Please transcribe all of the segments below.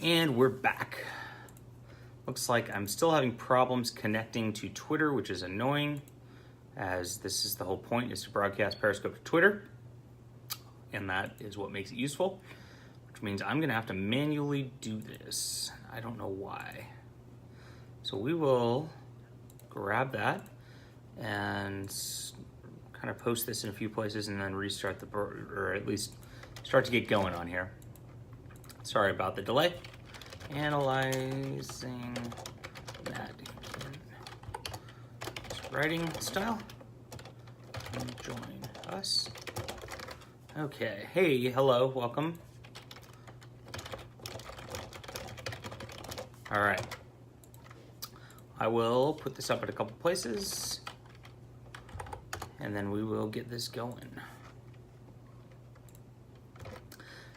And we're back. Looks like I'm still having problems connecting to Twitter, which is annoying, as this is the whole point, is to broadcast Periscope to Twitter. And that is what makes it useful, which means I'm gonna have to manually do this. I don't know why. So we will grab that and kind of post this in a few places and then restart or at least start to get going on here. Sorry about the delay. Analyzing Matt Kindt writing style. Join us. Okay, hey, hello, welcome. All right. I will put this up at a couple places and then we will get this going.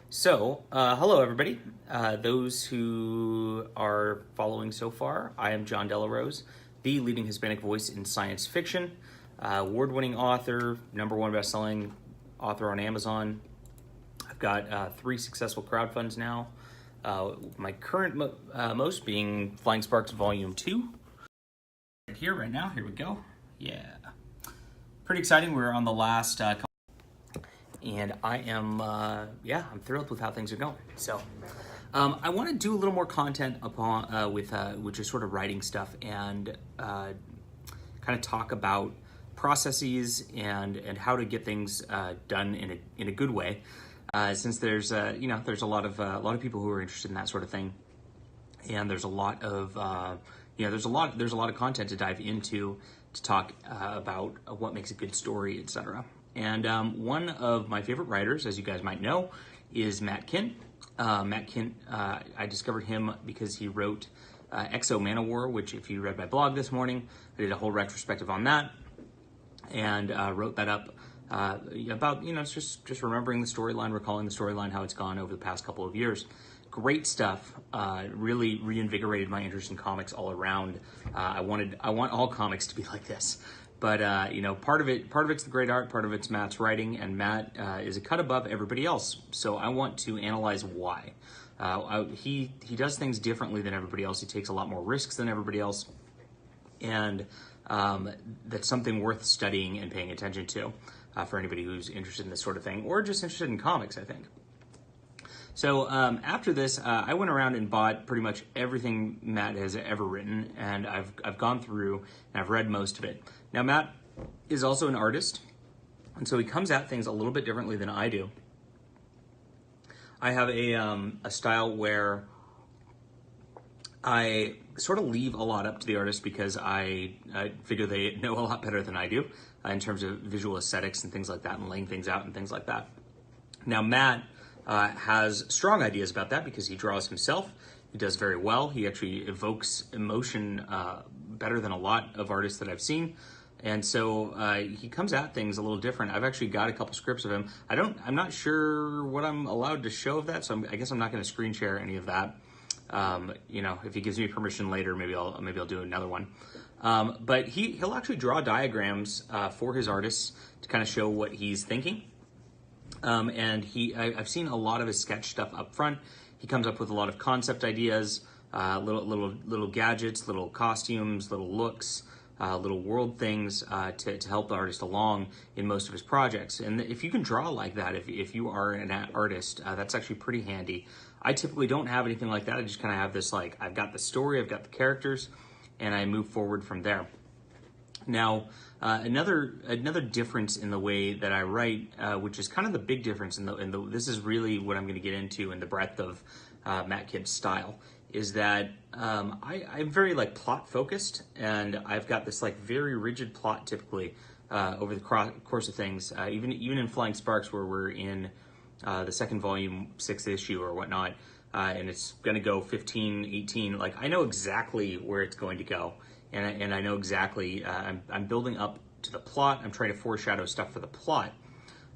So, hello everybody. Those who are following so far, I am John Delarose, the leading Hispanic voice in science fiction, award-winning author, #1 best-selling author on Amazon. I've got 3 successful crowdfunds now. My current most being Flying Sparks Volume 2. Right now, here we go. Yeah. Pretty exciting. We're on the last couple. And I am, I'm thrilled with how things are going. So, I want to do a little more content upon with just sort of writing stuff and kind of talk about processes and how to get things done in a good way. Since there's there's a lot of people who are interested in that sort of thing, and there's a lot of there's a lot of content to dive into to talk about what makes a good story, etc. And one of my favorite writers, as you guys might know, is Matt Kindt. Matt Kindt, I discovered him because he wrote Exo Manowar, which if you read my blog this morning, I did a whole retrospective on that and wrote that up about, just remembering the storyline, recalling the storyline, how it's gone over the past couple of years. Great stuff. Really reinvigorated my interest in comics all around. I want all comics to be like this. But part of it's the great art, part of it's Matt's writing, and Matt is a cut above everybody else. So I want to analyze why. He does things differently than everybody else. He takes a lot more risks than everybody else, and that's something worth studying and paying attention to for anybody who's interested in this sort of thing, or just interested in comics, I think. So after this, I went around and bought pretty much everything Matt has ever written, and I've gone through and I've read most of it. Now, Matt is also an artist, and so he comes at things a little bit differently than I do. I have a style where I sort of leave a lot up to the artist because I figure they know a lot better than I do in terms of visual aesthetics and things like that, and laying things out and things like that. Now, Matt has strong ideas about that because he draws himself. He does very well. He actually evokes emotion better than a lot of artists that I've seen. And so he comes at things a little different. I've actually got a couple scripts of him. I'm not sure what I'm allowed to show of that, so I guess I'm not going to screen share any of that. If he gives me permission later, maybe I'll do another one. But he'll actually draw diagrams for his artists to kind of show what he's thinking. And I've seen a lot of his sketch stuff up front. He comes up with a lot of concept ideas, little gadgets, little costumes, little looks, little world things to help the artist along in most of his projects. And if you can draw like that, if you are an artist, that's actually pretty handy. I typically don't have anything like that. I just kind of have this, like, I've got the story, I've got the characters, and I move forward from there. Now, another difference in the way that I write, which is kind of the big difference this is really what I'm going to get into in the breadth of Matt Kindt's style, is that I'm very plot focused, and I've got this very rigid plot typically over the course of things. Even in Flying Sparks, where we're in the second volume, 6th issue or whatnot, and it's going to go 15, 18. I know exactly where it's going to go. And I know exactly, I'm building up to the plot. I'm trying to foreshadow stuff for the plot.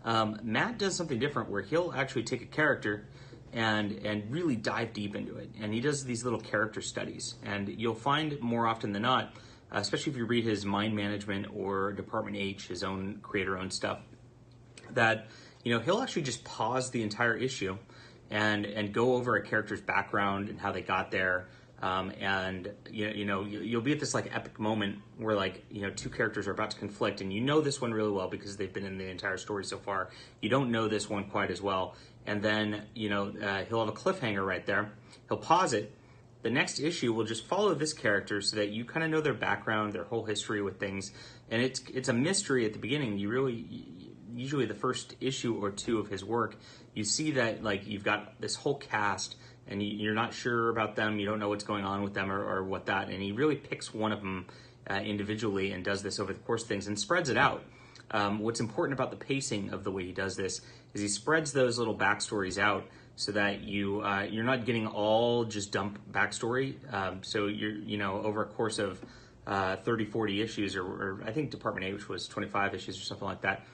Matt does something different where he'll actually take a character and really dive deep into it. And he does these little character studies. And you'll find more often than not, especially if you read his Mind Management or Department H, his own creator-owned stuff, that he'll actually just pause the entire issue and go over a character's background and how they got there. And you'll be at this like epic moment where like two characters are about to conflict, and this one really well because they've been in the entire story so far. You don't know this one quite as well, and then he'll have a cliffhanger right there. He'll pause it. The next issue will just follow this character so that you kind of know their background, their whole history with things, and it's a mystery at the beginning. Usually the first issue or two of his work, you see that like you've got this whole cast and you're not sure about them, you don't know what's going on with them or what that, and he really picks one of them individually and does this over the course of things and spreads it out. What's important about the pacing of the way he does this is he spreads those little backstories out so that you're not getting all just dump backstory. So you're over a course of 30, 40 issues, or I think Department H was 25 issues or something like that.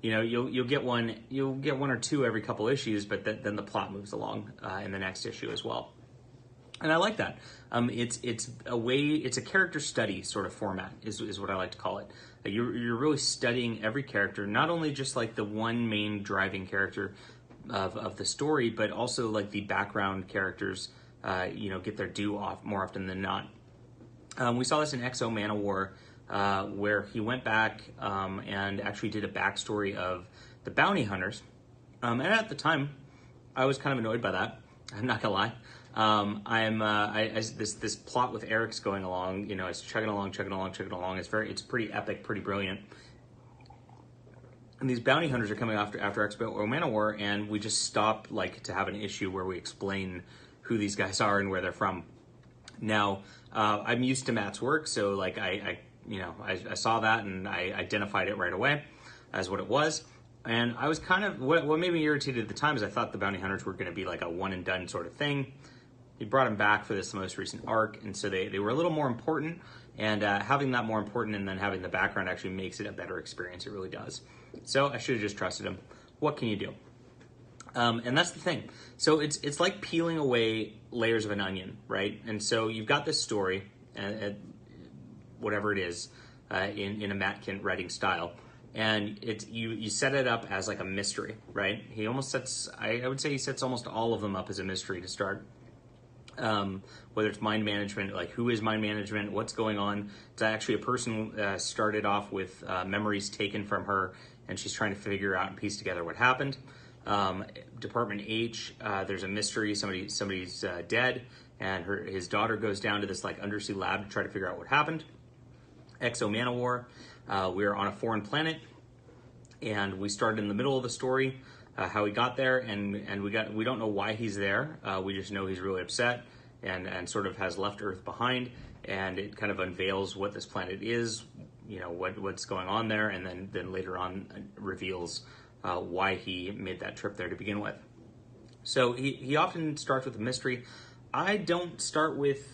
You'll get one or two every couple issues, but then the plot moves along in the next issue as well. And I like that. It's a character study sort of format is what I like to call it. You're really studying every character, not only just like the one main driving character of the story, but also like the background characters get their due off more often than not. We saw this in XO Man of War, where he went back and actually did a backstory of the bounty hunters. And at the time, I was kind of annoyed by that. I'm not gonna lie. This plot with Eric's going along. It's chugging along. It's pretty epic, pretty brilliant. And these bounty hunters are coming after XO Man of War, and we just stop like to have an issue where we explain who these guys are and where they're from. Now, I'm used to Matt's work, so like I saw that and I identified it right away as what it was. And I was kind of, what made me irritated at the time is I thought the bounty hunters were going to be like a one and done sort of thing. He brought them back for this most recent arc, and so they were a little more important, and having that more important and then having the background actually makes it a better experience. It really does. So I should have just trusted him. What can you do? And that's the thing. So it's like peeling away layers of an onion, right? And so you've got this story, whatever it is, in a Matt Kindt writing style, and you set it up as like a mystery, right? He almost sets, I would say he sets almost all of them up as a mystery to start. Whether it's mind management, like who is mind management, what's going on. It's actually a person started off with memories taken from her, and she's trying to figure out and piece together what happened. Department H, there's a mystery, somebody's dead, and his daughter goes down to this like undersea lab to try to figure out what happened. XO Man of War, we're on a foreign planet, and we started in the middle of the story, how he got there, and we don't know why he's there. We just know he's really upset and sort of has left Earth behind, and it kind of unveils what this planet is, what's going on there, and then later on reveals why he made that trip there to begin with. So he often starts with a mystery. I don't start with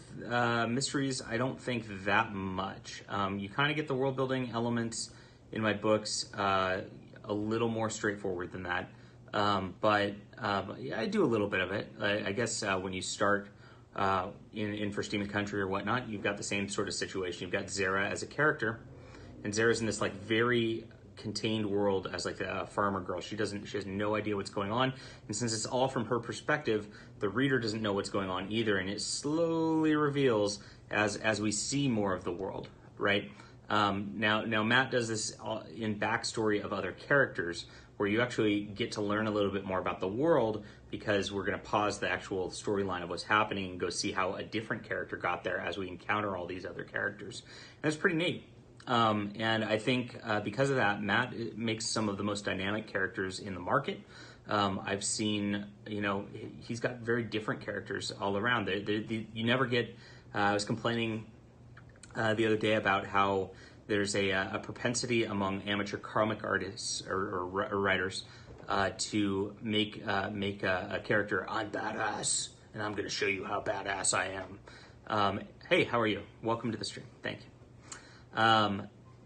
mysteries, I don't think, that much. You kind of get the world building elements in my books a little more straightforward than that. But I do a little bit of it. I guess when you start in First Demon Country or whatnot, you've got the same sort of situation. You've got Zara as a character, and Zara's in this like very contained world as like a farmer girl. She has no idea what's going on, and since it's all from her perspective, the reader doesn't know what's going on either, and it slowly reveals as we see more of the world, right? Now Matt does this in backstory of other characters, where you actually get to learn a little bit more about the world, because we're going to pause the actual storyline of what's happening and go see how a different character got there as we encounter all these other characters. And it's pretty neat. And I think because of that, Matt makes some of the most dynamic characters in the market. I've seen, he's got very different characters all around. You never get, I was complaining the other day about how there's a propensity among amateur comic artists or writers to make a character, I'm badass, and I'm going to show you how badass I am. Hey, how are you? Welcome to the stream. Thank you.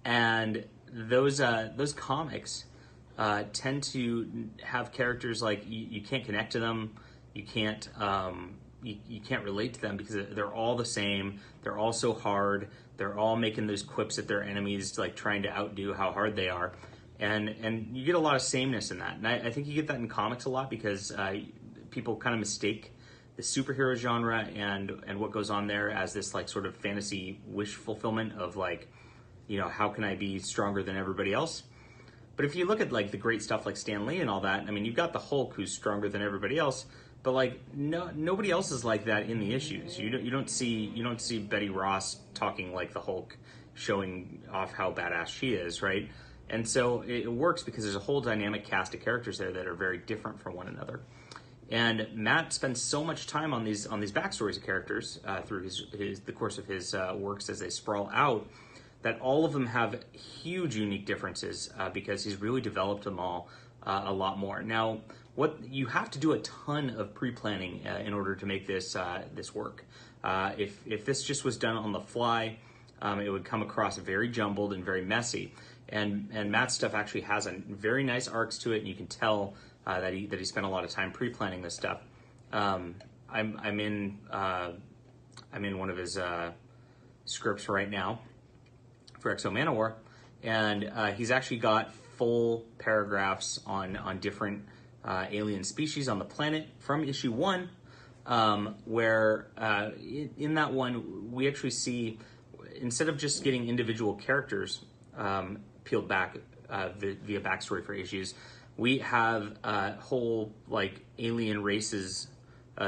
And those comics tend to have characters like you can't connect to them, you can't relate to them because they're all the same. They're all so hard. They're all making those quips at their enemies, like trying to outdo how hard they are, and you get a lot of sameness in that. And I think you get that in comics a lot because people kind of mistake the superhero genre and what goes on there as this like sort of fantasy wish fulfillment of like, how can I be stronger than everybody else? But if you look at like the great stuff like Stan Lee and all that, I mean, you've got the Hulk who's stronger than everybody else, but like nobody else is like that in the issues. You don't see Betty Ross talking like the Hulk, showing off how badass she is, right? And so it works because there's a whole dynamic cast of characters there that are very different from one another. And Matt spends so much time on these backstories of characters through the course of his works as they sprawl out, that all of them have huge unique differences because he's really developed them all a lot more. Now, what you have to do a ton of pre-planning in order to make this work. If this just was done on the fly, it would come across very jumbled and very messy. And Matt's stuff actually has a very nice arcs to it, and you can tell that he spent a lot of time pre-planning this stuff. I'm in one of his scripts right now for Exo Manowar, and he's actually got full paragraphs on different alien species on the planet from issue 1, where in that one we actually see, instead of just getting individual characters peeled back via backstory for issues, we have whole like alien races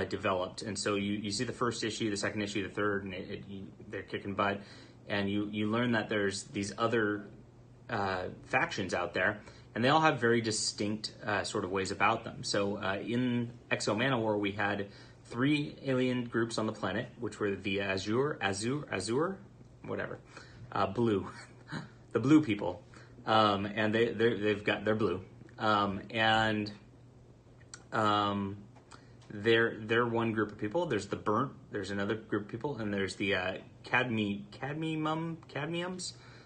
developed. And so you see the first issue, the second issue, the third, and they're kicking butt. And you learn that there's these other factions out there, and they all have very distinct sort of ways about them. So in Exo Manowar, we had 3 alien groups on the planet, which were the Azure, whatever, blue, the blue people, and they're blue, and they're one group of people. There's the burnt. There's another group of people, and there's the cadmiums.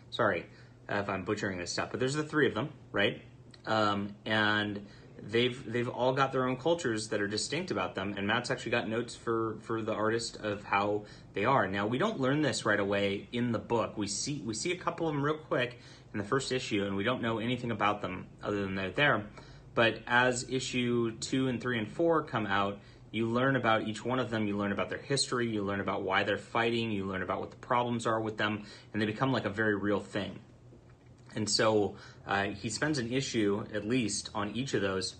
Sorry if I'm butchering this stuff, but there's the 3 of them, right? And they've all got their own cultures that are distinct about them. And Matt's actually got notes for the artist of how they are. Now, we don't learn this right away in the book. We see a couple of them real quick in the first issue, and we don't know anything about them other than they're there. But as issue 2 and 3 and 4 come out, you learn about each one of them. You learn about their history. You learn about why they're fighting. You learn about what the problems are with them, and they become like a very real thing. And so he spends an issue at least on each of those,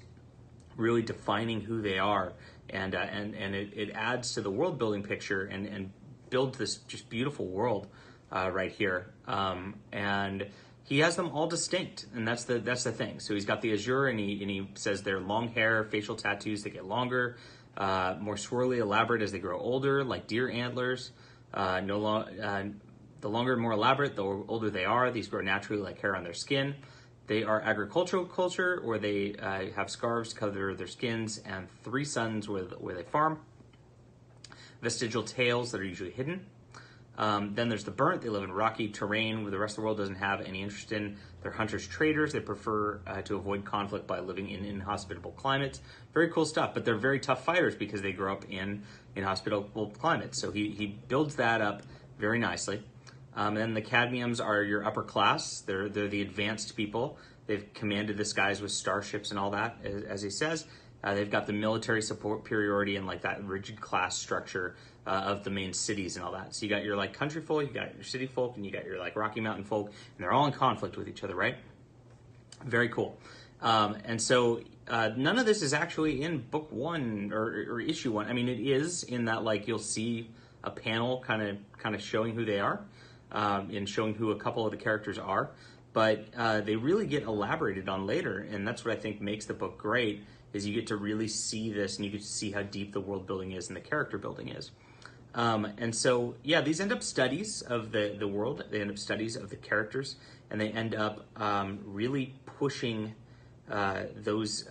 really defining who they are, and it adds to the world building picture and builds this just beautiful world right here. And he has them all distinct, and that's the thing. So he's got the Azure, and he says they're long hair, facial tattoos that get longer, more swirly, elaborate as they grow older, like deer antlers. The longer and more elaborate, the older they are. These grow naturally like hair on their skin. They are agricultural culture, where they have scarves to cover their skins, and 3 suns where they farm. Vestigial tails that are usually hidden. Then there's the burnt. They live in rocky terrain where the rest of the world doesn't have any interest in. They're hunters, traders. They prefer to avoid conflict by living in inhospitable climates. Very cool stuff, but they're very tough fighters because they grow up in inhospitable climates. So he builds that up very nicely. And then the cadmiums are your upper class. They're the advanced people. They've commanded the skies with starships and all that, as he says. They've got the military superiority and like that rigid class structure of the main cities and all that. So you got your like country folk, you got your city folk, and you got your like Rocky Mountain folk, and they're all in conflict with each other, right? Very cool. And so none of this is actually in book 1 or issue 1. I mean, it is in that like you'll see a panel kind of showing who they are, and showing who a couple of the characters are. But they really get elaborated on later, and that's what I think makes the book great, is you get to really see this, and you get to see how deep the world building is and the character building is. And so, yeah, these end up studies of the world. They end up studies of the characters, and they end up really pushing those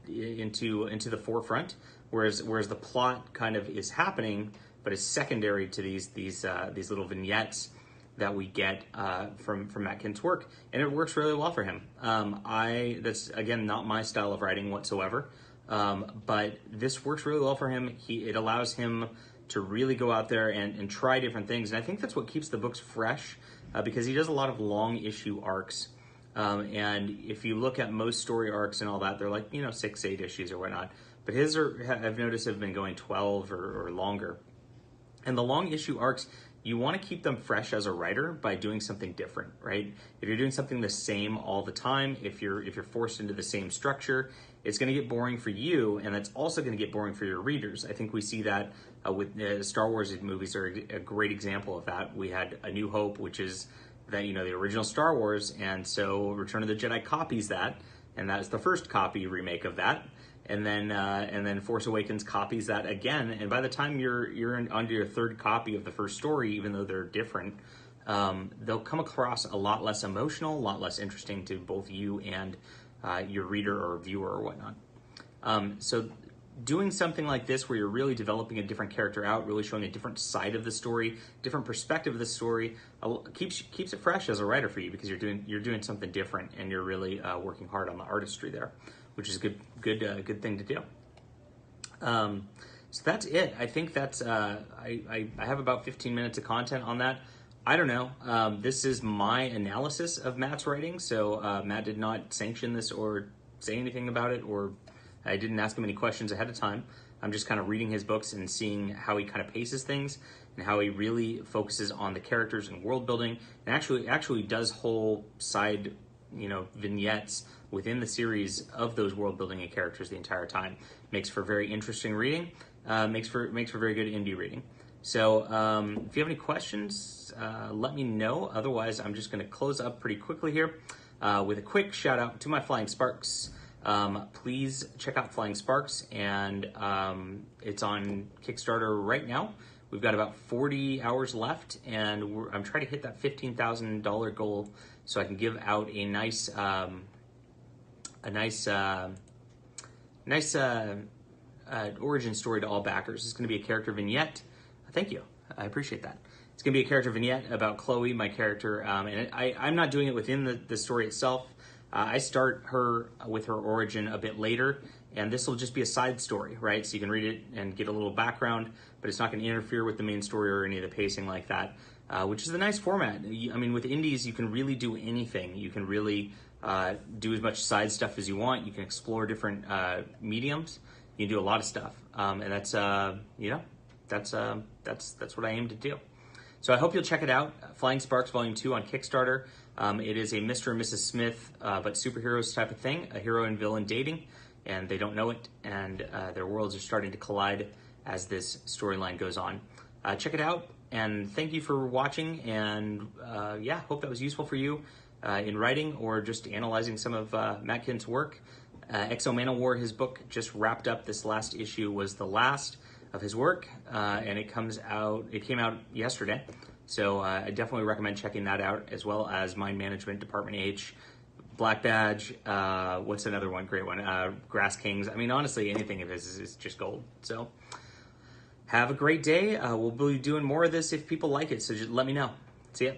into the forefront. Whereas the plot kind of is happening, but is secondary to these little vignettes that we get from Matt Kindt's work, and it works really well for him. That's again not my style of writing whatsoever, but this works really well for him. It allows him to really go out there and try different things, and I think that's what keeps the books fresh, because he does a lot of long issue arcs. And if you look at most story arcs and all that, they're like 6-8 issues or whatnot. but his I've noticed have been going 12 or longer. And the long issue arcs, you want to keep them fresh as a writer by doing something different, right? If you're doing something the same all the time, if you're forced into the same structure, it's going to get boring for you, and that's also going to get boring for your readers. I think we see that with Star Wars movies are a great example of that. We had A New Hope, which is the original Star Wars, and so Return of the Jedi copies that, and that's the first copy remake of that. And then Force Awakens copies that again, and by the time you're onto your third copy of the first story, even though they're different, they'll come across a lot less emotional, a lot less interesting to both you and your reader or viewer or whatnot. So doing something like this where you're really developing a different character out, really showing a different side of the story, different perspective of the story, keeps it fresh as a writer for you, because you're doing something different, and you're really working hard on the artistry there, which is a good thing to do. So that's it. I think that's I have about 15 minutes of content on that. I don't know. This is my analysis of Matt's writing. So Matt did not sanction this or say anything about it, or I didn't ask him any questions ahead of time. I'm just kind of reading his books and seeing how he kind of paces things and how he really focuses on the characters and world building, and actually does whole side vignettes within the series of those world building and characters the entire time. Makes for very interesting reading. Makes for very good indie reading. So if you have any questions, let me know. Otherwise, I'm just going to close up pretty quickly here with a quick shout out to my Flying Sparks. Please check out Flying Sparks, and it's on Kickstarter right now. We've got about 40 hours left, and I'm trying to hit that $15,000 goal so I can give out a nice origin story to all backers. It's going to be a character vignette. Thank you. I appreciate that. It's going to be a character vignette about Chloe, my character, and I'm not doing it within the story itself. I start her with her origin a bit later, and this will just be a side story, right? So you can read it and get a little background, but it's not going to interfere with the main story or any of the pacing like that, which is a nice format. I mean, with indies, you can really do anything. You can really do as much side stuff as you want. You can explore different mediums. You can do a lot of stuff, and that's what I aim to do. So I hope you'll check it out. Flying Sparks Volume 2 on Kickstarter. It is a Mr. and Mrs. Smith, but superheroes type of thing, a hero and villain dating, and they don't know it, and their worlds are starting to collide as this storyline goes on. Check it out, and thank you for watching, and hope that was useful for you in writing or just analyzing some of Matt Kindt's work. Exo Manowar, his book, just wrapped up. This last issue was the last of his work, and it came out yesterday. So I definitely recommend checking that out, as well as Mind Management, Department H, Black Badge, what's another one, great one, Grass Kings. I mean, honestly, anything of his is just gold. So have a great day. We'll be doing more of this if people like it, so just let me know. See ya.